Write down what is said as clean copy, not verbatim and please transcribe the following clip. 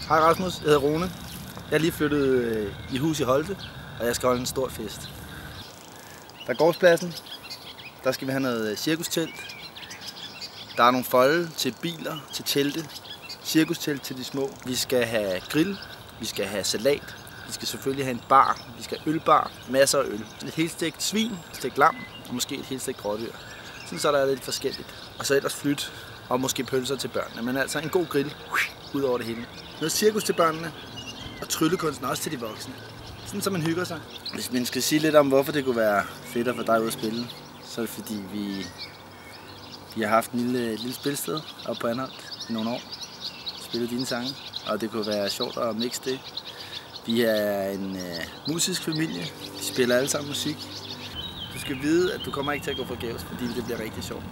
Hej Rasmus, jeg hedder Rune. Jeg er lige flyttet i hus i Holte, og jeg skal holde en stor fest. Der er gårdspladsen. Der skal vi have noget cirkustelt. Der er nogle folde til biler, til telte. Cirkustelt til de små. Vi skal have grill. Vi skal have salat. Vi skal selvfølgelig have en bar. Vi skal have ølbar. Masser af øl. Et helt stegt svin, et stegt lam og måske et helt stegt rådyr. Sådan så der er lidt forskelligt. Og så ellers flyt og måske pølser til børnene. Men altså en god grill ud over det hele. Noget cirkus til børnene og tryllekunsten også til de voksne. Sådan så man hygger sig. Hvis man skal sige lidt om hvorfor det kunne være fedt at få dig ud at spille, så er det fordi vi har haft en lille spilsted oppe på Anholt i nogle år. Spillet dine sange, og det kunne være sjovt at mixe det. Vi er en musisk familie. Vi spiller alle sammen musik. Du skal vide, at du kommer ikke til at gå forgæves, fordi det bliver rigtig sjovt.